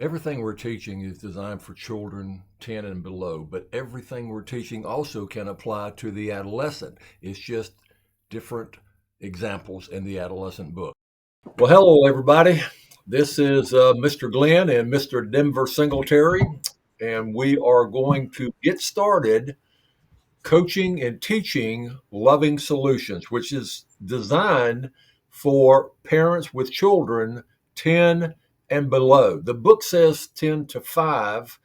Everything we're teaching is designed for children 10 and below, but everything we're teaching also can apply to the adolescent. It's just different examples in the adolescent book. Well, hello, everybody. This is Mr. Glenn and Mr. Denver Singletary, and we are going to get started coaching and teaching Loving Solutions, which is designed for parents with children 10 and below. The book says 10 to 5,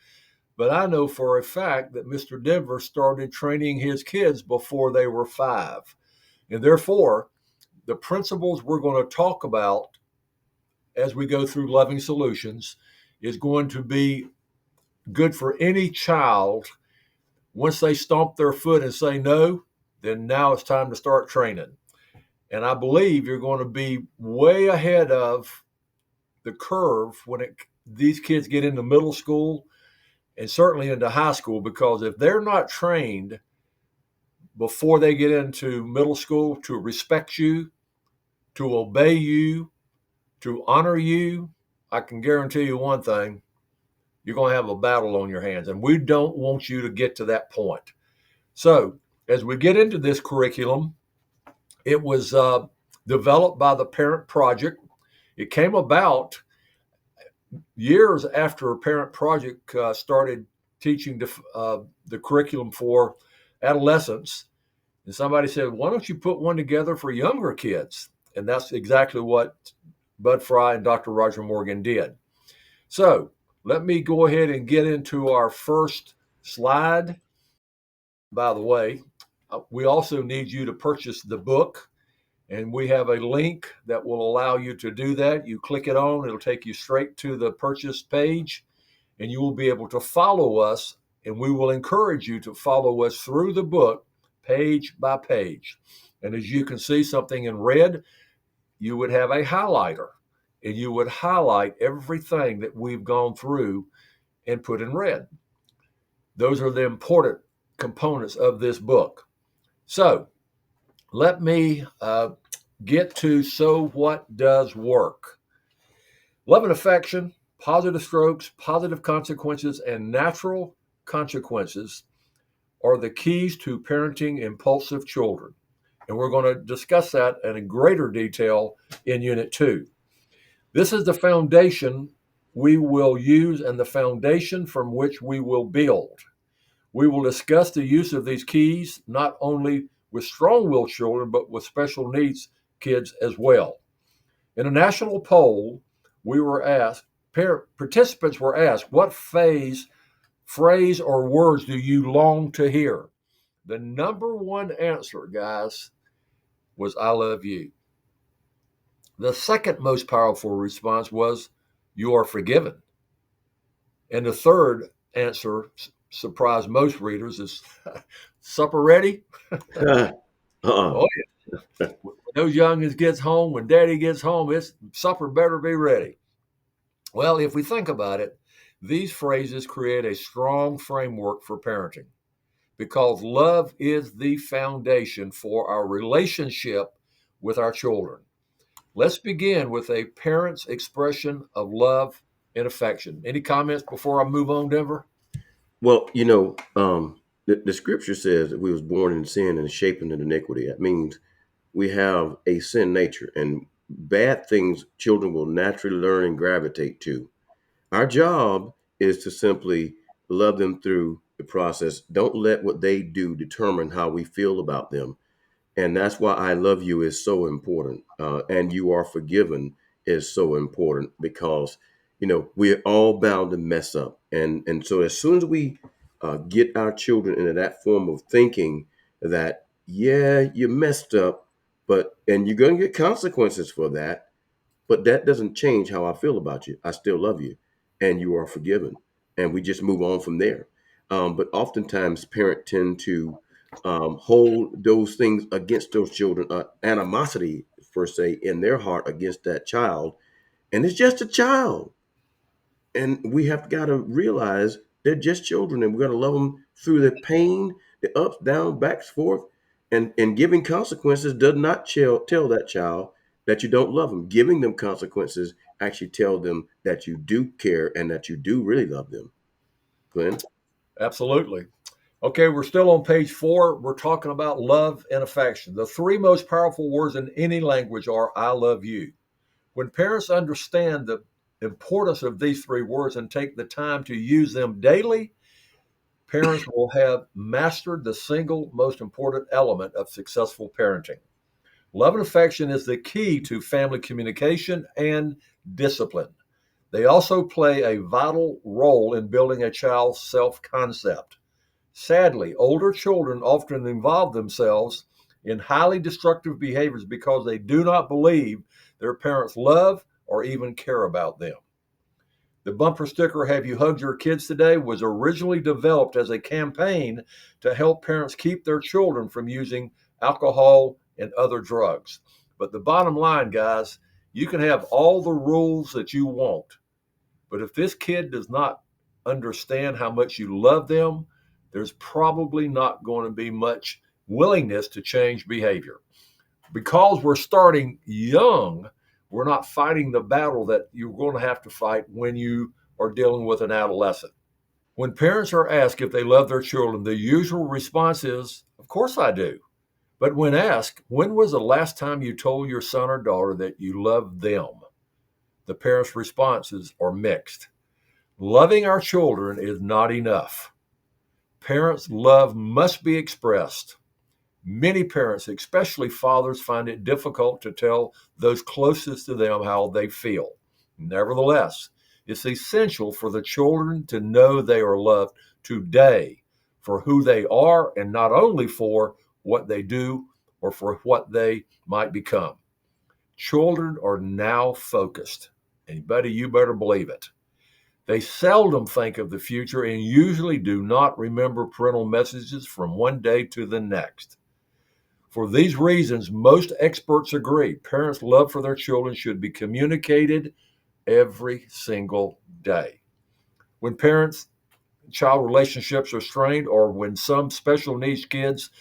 but I know for a fact that Mr. Denver started training his kids before they were 5. And therefore, the principles we're going to talk about as we go through Loving Solutions is going to be good for any child. Once they stomp their foot and say no, then now it's time to start training. And I believe you're going to be way ahead of the curve when these kids get into middle school and certainly into high school, because if they're not trained before they get into middle school to respect you, to obey you, to honor you, I can guarantee you one thing: you're going to have a battle on your hands. And we don't want you to get to that point. So, as we get into this curriculum, it was developed by the Parent Project. It came about years after Parent Project started teaching the curriculum for adolescents. And somebody said, why don't you put one together for younger kids? And that's exactly what Bud Fry and Dr. Roger Morgan did. So let me go ahead and get into our first slide. By the way, we also need you to purchase the book, and we have a link that will allow you to do that. You click it on, it'll take you straight to the purchase page, and you will be able to follow us, and we will encourage you to follow us through the book page by page. And as you can see something in red, you would have a highlighter, and you would highlight everything that we've gone through and put in red. Those are the important components of this book. So let me get to so what does work. Love and affection, positive strokes, positive consequences, and natural consequences are the keys to parenting impulsive children. And we're going to discuss that in greater detail in Unit 2. This is the foundation we will use and the foundation from which we will build. We will discuss the use of these keys not only with strong willed children, but with special needs kids as well. In a national poll, we were asked, participants were asked, what phrase, or words do you long to hear? The number one answer, guys, was I love you. The second most powerful response was you are forgiven. And the third answer surprised most readers is supper ready? Uh-uh. Oh, yeah. When those youngins gets home, when daddy gets home, it's supper better be ready. Well, if we think about it, these phrases create a strong framework for parenting because love is the foundation for our relationship with our children. Let's begin with a parent's expression of love and affection. Any comments before I move on, Denver? Well, the scripture says that we was born in sin and shaped in iniquity. That means we have a sin nature, and bad things children will naturally learn and gravitate to. Our job is to simply love them through the process. Don't let what they do determine how we feel about them. And that's why I love you is so important. And you are forgiven is so important because, we're all bound to mess up. And so as soon as we get our children into that form of thinking that, yeah, you messed up, and you're going to get consequences for that, but that doesn't change how I feel about you. I still love you and you are forgiven. And we just move on from there. But oftentimes parents tend to hold those things against those children, animosity per se in their heart against that child. And it's just a child. And we have got to realize they're just children and we got to love them through the pain, the ups, down, backs, forth. And giving consequences does not tell that child that you don't love them. Giving them consequences actually tell them that you do care and that you do really love them. Glenn? Absolutely. Okay, we're still on page 4. We're talking about love and affection. The three most powerful words in any language are I love you. When parents understand the importance of these three words and take the time to use them daily, parents will have mastered the single most important element of successful parenting. Love and affection is the key to family communication and discipline. They also play a vital role in building a child's self concept. Sadly, older children often involve themselves in highly destructive behaviors because they do not believe their parents love or even care about them. The bumper sticker, Have You Hugged Your Kids Today, was originally developed as a campaign to help parents keep their children from using alcohol and other drugs. But the bottom line, guys, you can have all the rules that you want, but if this kid does not understand how much you love them, there's probably not going to be much willingness to change behavior. Because we're starting young, we're not fighting the battle that you're going to have to fight when you are dealing with an adolescent. When parents are asked if they love their children, the usual response is, Of course I do. But when asked, When was the last time you told your son or daughter that you loved them? The parents' responses are mixed. Loving our children is not enough. Parents' love must be expressed. Many parents, especially fathers, find it difficult to tell those closest to them how they feel. Nevertheless, it's essential for the children to know they are loved today for who they are and not only for what they do or for what they might become. Children are now focused. And buddy, you better believe it. They seldom think of the future and usually do not remember parental messages from one day to the next. For these reasons, most experts agree parents' love for their children should be communicated every single day. When parents child relationships are strained, or when some special needs kids,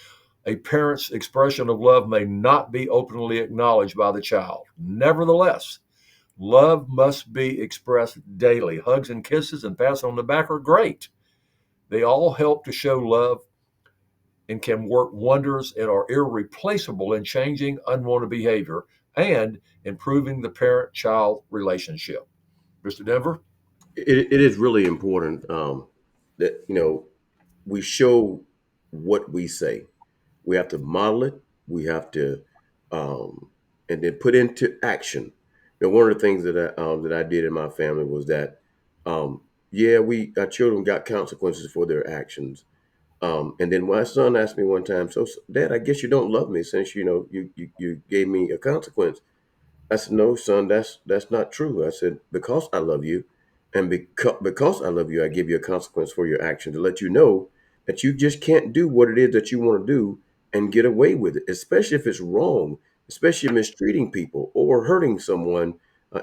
a parent's expression of love may not be openly acknowledged by the child. Nevertheless, love must be expressed daily. Hugs and kisses and pats on the back are great. They all help to show love and can work wonders and are irreplaceable in changing unwanted behavior and improving the parent child relationship. Mr. Denver? It is really important that, we show what we say. We have to model it. We have to, and then put into action. One of the things that I did in my family was that, yeah, we our children got consequences for their actions. And then my son asked me one time, "So, Dad, I guess you don't love me since you gave me a consequence." I said, "No, son, that's not true." I said, "Because I love you, and because I love you, I give you a consequence for your action to let you know that you just can't do what it is that you want to do and get away with it, especially if it's wrong, especially mistreating people or hurting someone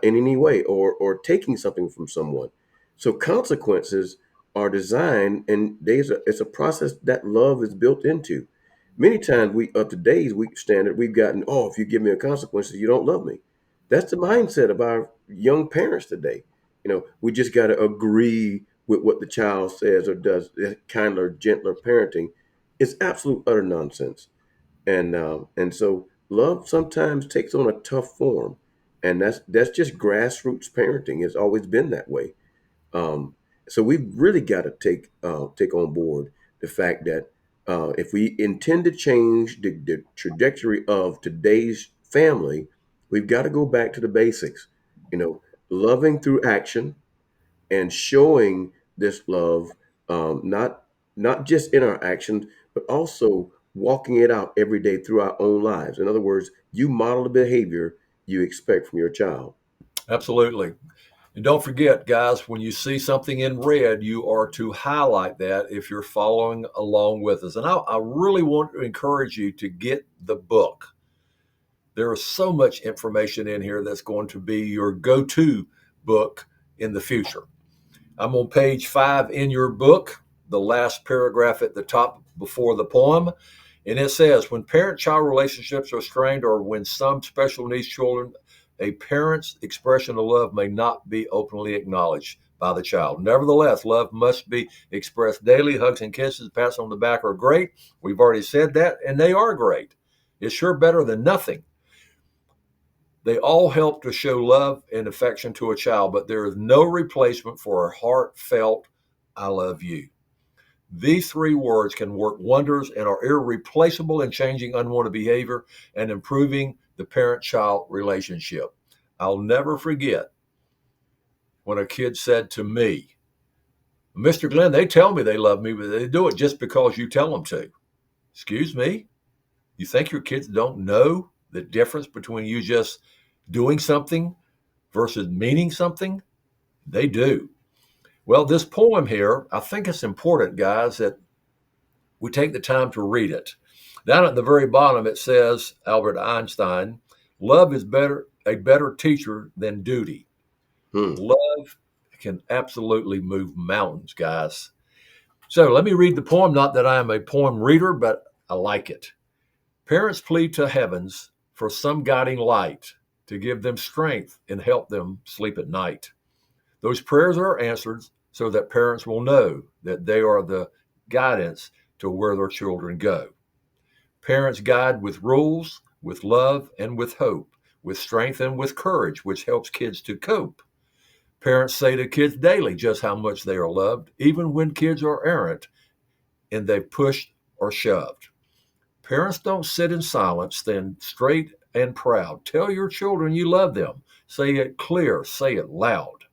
in any way, or taking something from someone." So consequences are designed, and it's a process that love is built into. Many times we of today's week standard, we've gotten, "Oh, if you give me a consequence, you don't love me." That's the mindset of our young parents today. We just got to agree with what the child says or does. Kinder, gentler parenting is absolute utter nonsense. And so love sometimes takes on a tough form, and that's just grassroots parenting. It's always been that way. Um, so we've really got to take on board the fact that if we intend to change the trajectory of today's family, we've got to go back to the basics. You know, loving through action and showing this love, not just in our actions, but also walking it out every day through our own lives. In other words, you model the behavior you expect from your child. Absolutely. And don't forget, guys, when you see something in red, you are to highlight that if you're following along with us. And I really want to encourage you to get the book. There is so much information in here that's going to be your go to book in the future. I'm on page 5 in your book, the last paragraph at the top before the poem. And it says, when parent child relationships are strained, or when some special needs children a parent's expression of love may not be openly acknowledged by the child. Nevertheless, love must be expressed daily. Hugs and kisses, pats on the back are great. We've already said that, and they are great. It's sure better than nothing. They all help to show love and affection to a child, but there is no replacement for a heartfelt, I love you. These three words can work wonders and are irreplaceable in changing unwanted behavior and improving the parent-child relationship. I'll never forget when a kid said to me, Mr. Glenn, they tell me they love me, but they do it just because you tell them to. Excuse me? You think your kids don't know the difference between you just doing something versus meaning something? They do. Well, this poem here, I think it's important, guys, that we take the time to read it. Down at the very bottom, it says, Albert Einstein, love is a better teacher than duty. Love can absolutely move mountains, guys. So let me read the poem. Not that I am a poem reader, but I like it. Parents plead to heavens for some guiding light to give them strength and help them sleep at night. Those prayers are answered so that parents will know that they are the guidance to where their children go. Parents guide with rules, with love, and with hope, with strength and with courage, which helps kids to cope. Parents say to kids daily just how much they are loved, even when kids are errant and they've pushed or shoved. Parents don't sit in silence, stand straight and proud. Tell your children you love them. Say it clear, say it loud.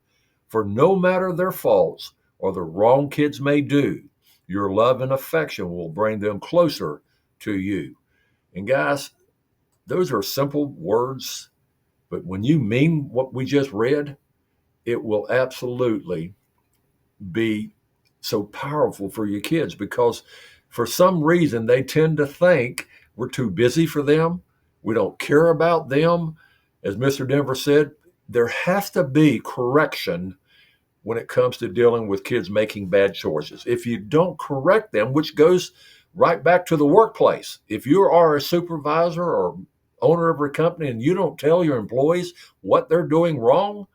For no matter their faults or the wrong kids may do, your love and affection will bring them closer to you. And guys, those are simple words, but when you mean what we just read, it will absolutely be so powerful for your kids, because for some reason they tend to think we're too busy for them. We don't care about them. As Mr. Denver said, there has to be correction when it comes to dealing with kids making bad choices. If you don't correct them, which goes right back to the workplace, if you are a supervisor or owner of a company and you don't tell your employees what they're doing wrong,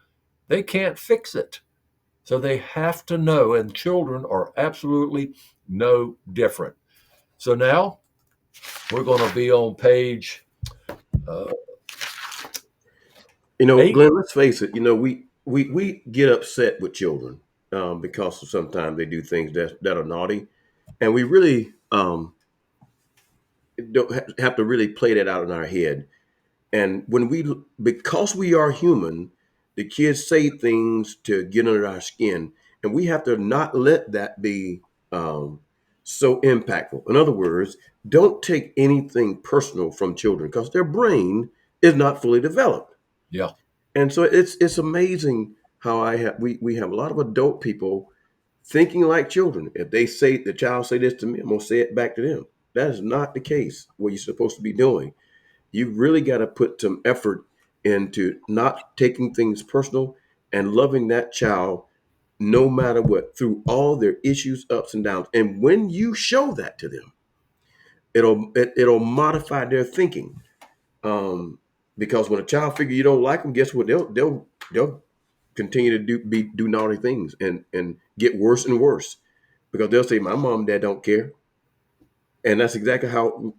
they can't fix it. So they have to know, and children are absolutely no different. So now we're going to be on page eight. Glenn, let's face it. We get upset with children because sometimes they do things that are naughty, and we really don't have to really play that out in our head. And because we are human, the kids say things to get under our skin, and we have to not let that be so impactful. In other words, don't take anything personal from children because their brain is not fully developed. Yeah. And so it's amazing how we have a lot of adult people thinking like children. If the child say this to me, I'm gonna say it back to them. That is not the case. What you're supposed to be doing. You really got to put some effort into not taking things personal and loving that child no matter what, through all their issues, ups and downs. And when you show that to them, it'll modify their thinking. Because when a child figure you don't like them, guess what? They'll continue to do naughty things and get worse and worse, because they'll say my mom and dad don't care. And that's exactly how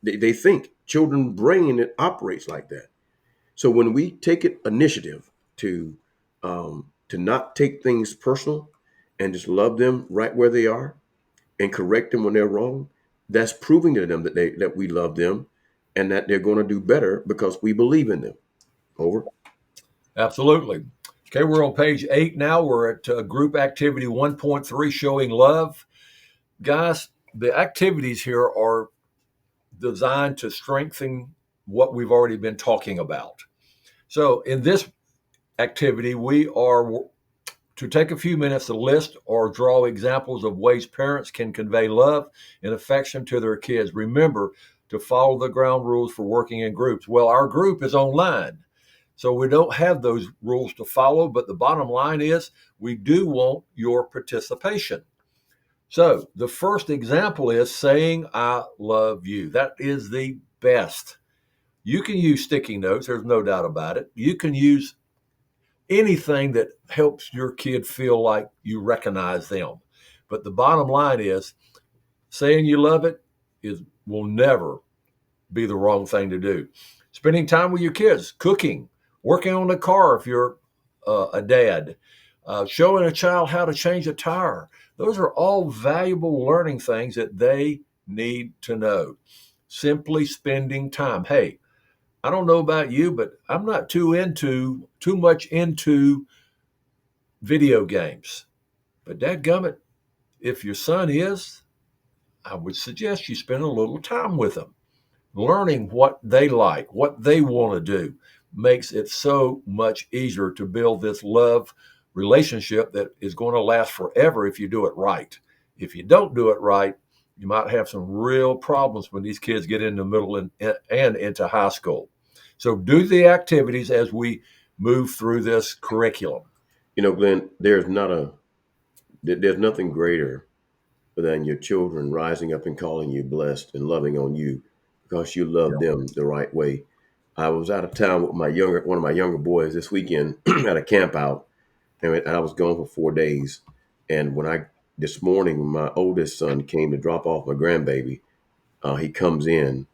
they think. Children's brain, it operates like that. So when we take initiative to not take things personal and just love them right where they are and correct them when they're wrong, that's proving to them that we love them and that they're going to do better because we believe in them. Over. Absolutely. Okay, we're on page 8 now. We're at group activity 1.3, showing love. Guys, the activities here are designed to strengthen what we've already been talking about. So in this activity, we are to take a few minutes to list or draw examples of ways parents can convey love and affection to their kids. Remember to follow the ground rules for working in groups. Well, our group is online, so we don't have those rules to follow, but the bottom line is we do want your participation. So the first example is saying, I love you. That is the best You can use sticky notes. There's no doubt about it. You can use anything that helps your kid feel like you recognize them. But the bottom line is saying you love it will never be the wrong thing to do. Spending time with your kids, cooking, working on the car if you're a dad, showing a child how to change a tire. Those are all valuable learning things that they need to know. Simply spending time. Hey, I don't know about you, but I'm not too much into video games. But dadgummit, if your son is, I would suggest you spend a little time with them. Learning what they like, what they want to do, makes it so much easier to build this love relationship that is going to last forever if you do it right. If you don't do it right, you might have some real problems when these kids get into middle and into high school. So do the activities as we move through this curriculum. You know, Glenn, there's nothing greater than your children rising up and calling you blessed and loving on you because you love Yeah. them the right way. I was out of town with one of my younger boys this weekend at a camp out, and I was gone for 4 days. And this morning, when my oldest son came to drop off my grandbaby, he comes in, and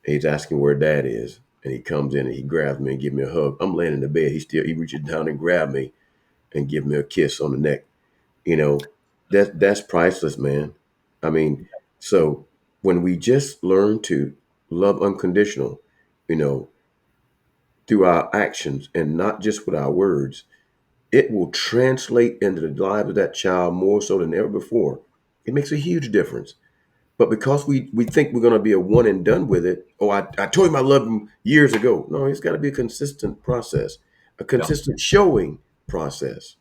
he's asking where dad is. And he comes in and he grabs me and gives me a hug. I'm laying in the bed. He reaches down and grabs me and give me a kiss on the neck. You know, that's priceless, man. I mean, so when we just learn to love unconditional, you know, through our actions and not just with our words, it will translate into the lives of that child more so than ever before. It makes a huge difference. But because we think we're going to be a one and done with it, oh, I told him I loved him years ago. No, it's got to be a consistent process, a Yeah, consistent showing process.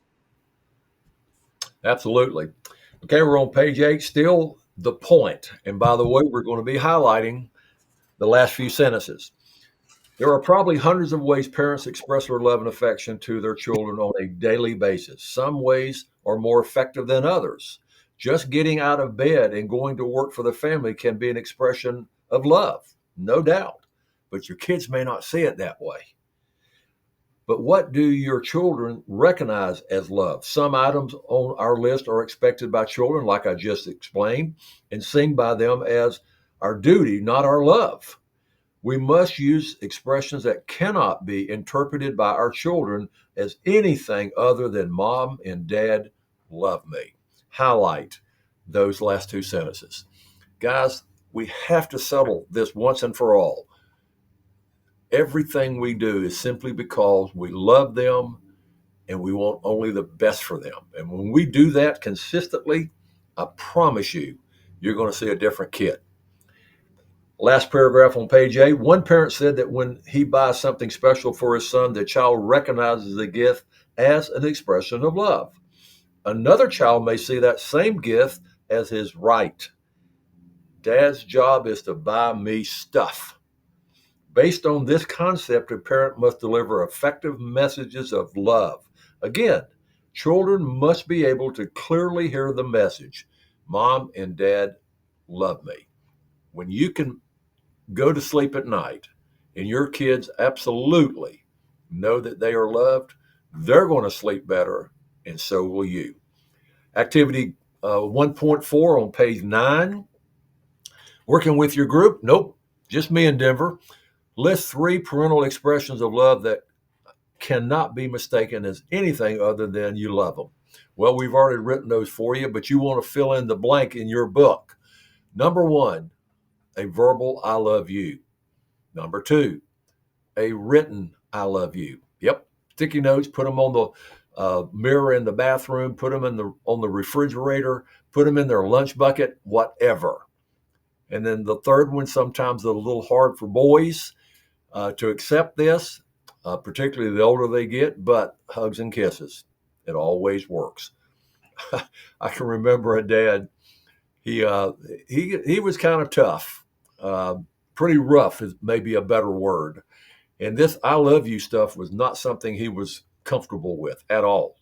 absolutely. Okay, we're on page 8, still the point. And by the way, we're going to be highlighting the last few sentences. There are probably hundreds of ways parents express their love and affection to their children on a daily basis. Some ways are more effective than others. Just getting out of bed and going to work for the family can be an expression of love, no doubt. But your kids may not see it that way. But what do your children recognize as love? Some items on our list are expected by children, like I just explained, and seen by them as our duty, not our love. We must use expressions that cannot be interpreted by our children as anything other than mom and dad love me. Highlight those last two sentences. Guys, we have to settle this once and for all. Everything we do is simply because we love them and we want only the best for them. And when we do that consistently, I promise you, you're going to see a different kid. Last paragraph on page 8. One parent said that when he buys something special for his son, the child recognizes the gift as an expression of love. Another child may see that same gift as his right. Dad's job is to buy me stuff. Based on this concept, a parent must deliver effective messages of love. Again, children must be able to clearly hear the message: Mom and Dad love me. When you can go to sleep at night and your kids absolutely know that they are loved, they're going to sleep better, and so will you. Activity 1.4 on page 9. Working with your group? Nope, just me in Denver. List 3 parental expressions of love that cannot be mistaken as anything other than you love them. Well, we've already written those for you, but you want to fill in the blank in your book. Number 1, a verbal I love you. Number 2, a written I love you. Yep. Sticky notes, put them on the mirror in the bathroom, put them on the refrigerator, put them in their lunch bucket, whatever. And then the third one, sometimes a little hard for boys to accept this, particularly the older they get, but hugs and kisses. It always works. I can remember a dad. He was kind of tough, pretty rough is maybe a better word. And this I love you stuff was not something he was comfortable with at all.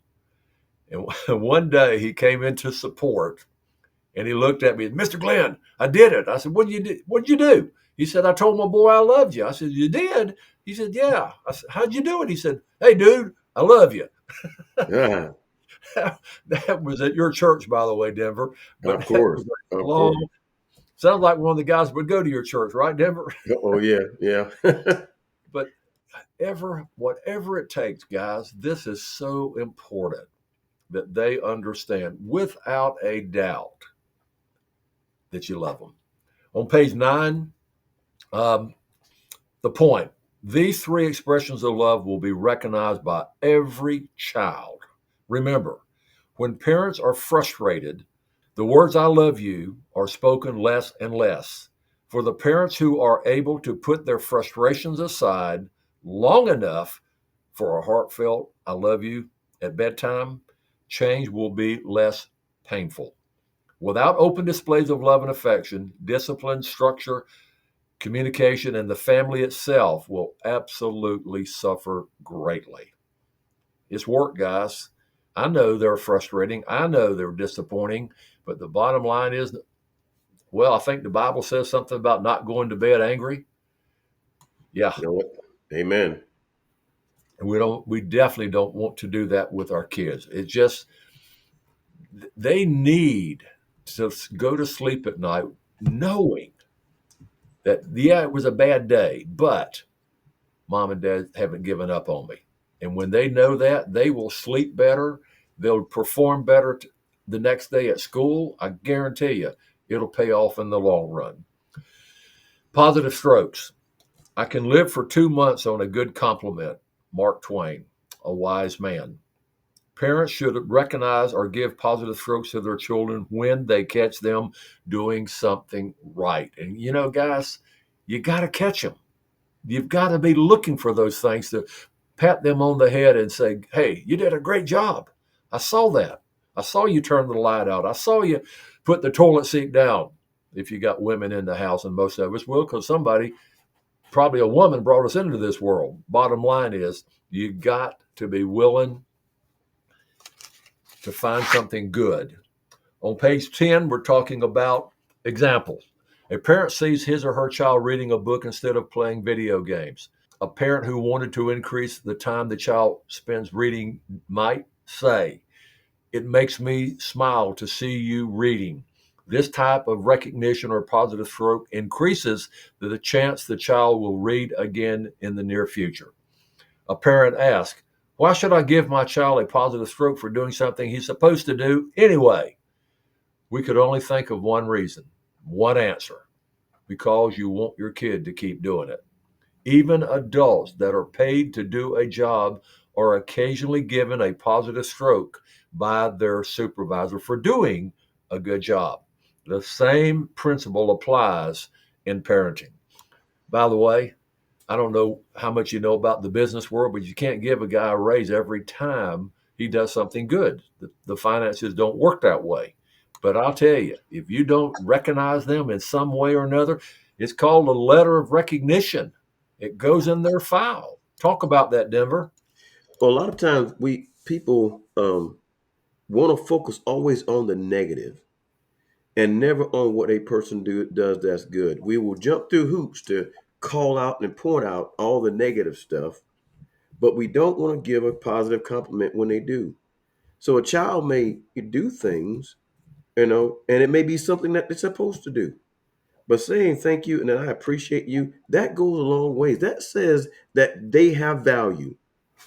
And one day he came into support And he looked at me, Mr. Glenn, I did it. I said, what did you do? What did you do? He said, I told my boy I loved you. I said, you did? He said, yeah. I said, how'd you do it? He said, hey, dude, I love you. Ah, That was at your church, by the way, Denver. But of that course, was a of course. long, sounds like one of the guys that would go to your church, right, Denver? Oh yeah, yeah. But whatever it takes, guys, this is so important that they understand without a doubt that you love them. On page 9, um, the point. These three expressions of love will be recognized by every child. Remember, when parents are frustrated, the words I love you are spoken less and less. For the parents who are able to put their frustrations aside long enough for a heartfelt I love you at bedtime, change will be less painful. Without open displays of love and affection, discipline, structure, communication, and the family itself will absolutely suffer greatly. It's work, guys. I know they're frustrating. I know they're disappointing. But the bottom line is, well, I think the Bible says something about not going to bed angry. Yeah. You know what? Amen. And we definitely don't want to do that with our kids. It's just, they need to go to sleep at night knowing that, yeah, it was a bad day, but mom and dad haven't given up on me. And when they know that, they will sleep better. They'll perform better the next day at school. I guarantee you, it'll pay off in the long run. Positive strokes. I can live for 2 months on a good compliment. Mark Twain, a wise man. Parents should recognize or give positive strokes to their children when they catch them doing something right. And guys, you got to catch them. You've got to be looking for those things to pat them on the head and say, hey, you did a great job. I saw that. I saw you turn the light out. I saw you put the toilet seat down. If you got women in the house, and most of us will, because somebody, probably a woman, brought us into this world. Bottom line is, you got to be willing to find something good. On page 10, we're talking about examples. A parent sees his or her child reading a book instead of playing video games. A parent who wanted to increase the time the child spends reading might say, it makes me smile to see you reading. This type of recognition or positive stroke increases the chance the child will read again in the near future. A parent asks, why should I give my child a positive stroke for doing something he's supposed to do anyway? We could only think of one reason, one answer, because you want your kid to keep doing it. Even adults that are paid to do a job are occasionally given a positive stroke by their supervisor for doing a good job. The same principle applies in parenting. By the way, I don't know how much you know about the business world, but you can't give a guy a raise every time he does something good. The finances don't work that way. But I'll tell you, if you don't recognize them in some way or another, it's called a letter of recognition. It goes in their file. Talk about that, Denver. Well, a lot of times we people want to focus always on the negative and never on what a person does that's good. We will jump through hoops to call out and point out all the negative stuff, but we don't want to give a positive compliment when they do. So a child may do things, and it may be something that they're supposed to do. But saying thank you and that I appreciate you, that goes a long ways. That says that they have value,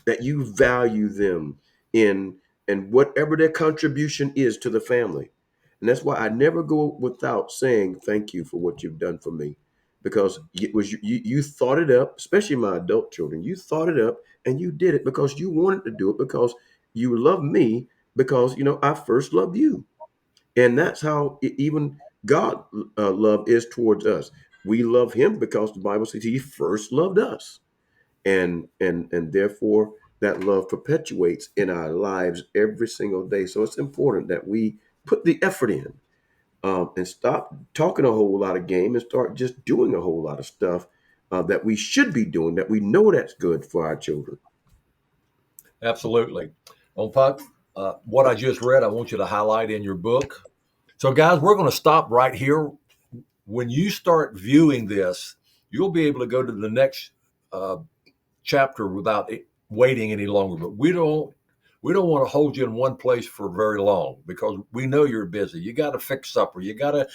that you value them in and whatever their contribution is to the family. And that's why I never go without saying thank you for what you've done for me. Because it was you thought it up, especially my adult children. You thought it up and you did it because you wanted to do it because you love me because I first loved you. And that's how even God love is towards us. We love him because the Bible says he first loved us. And therefore that love perpetuates in our lives every single day. So it's important that we put the effort in, and stop talking a whole lot of game and start just doing a whole lot of stuff that we should be doing, that we know that's good for our children. Absolutely. On what I just read, I want you to highlight in your book. So, guys, we're going to stop right here. When you start viewing this, you'll be able to go to the next uh, chapter without waiting any longer. But we don't want to hold you in one place for very long because we know you're busy. You got to fix supper. You got to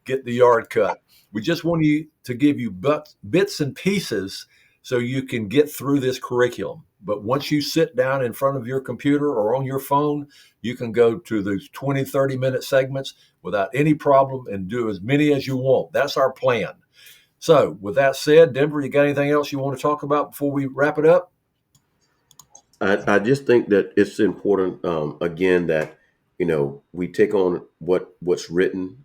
get the yard cut. We just want you to give you bits and pieces so you can get through this curriculum. But once you sit down in front of your computer or on your phone, you can go to those 20, 30-minute segments without any problem and do as many as you want. That's our plan. So, with that said, Denver, you got anything else you want to talk about before we wrap it up? I just think that it's important, again, that we take on what's written.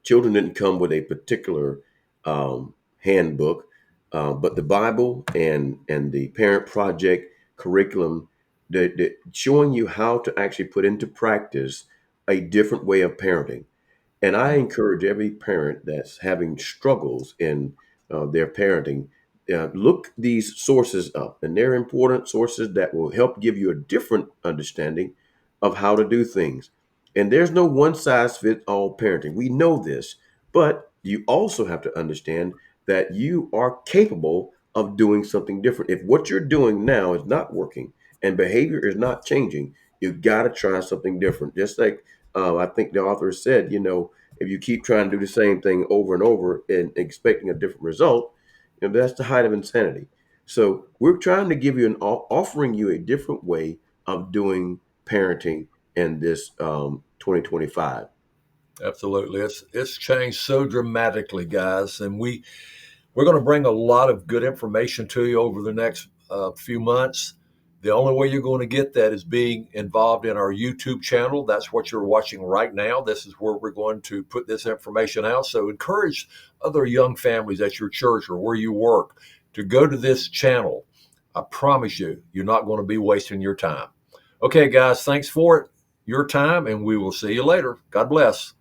Children didn't come with a particular handbook, but the Bible and the Parent Project curriculum, that showing you how to actually put into practice a different way of parenting. And I encourage every parent that's having struggles in their parenting, look these sources up. And they're important sources that will help give you a different understanding of how to do things. And there's no one size fits all parenting. We know this, but you also have to understand that you are capable of doing something different. If what you're doing now is not working and behavior is not changing, you got to try something different. Just like I think the author said, if you keep trying to do the same thing over and over and expecting a different result, that's the height of insanity. So we're trying to give you offering you a different way of doing parenting in this 2025. Absolutely. It's changed so dramatically, guys, and we're going to bring a lot of good information to you over the next few months. The only way you're going to get that is being involved in our YouTube channel. That's what you're watching right now. This is where we're going to put this information out. So encourage other young families at your church or where you work to go to this channel. I promise you, you're not going to be wasting your time. Okay, guys, thanks for it, your time, and we will see you later. God bless.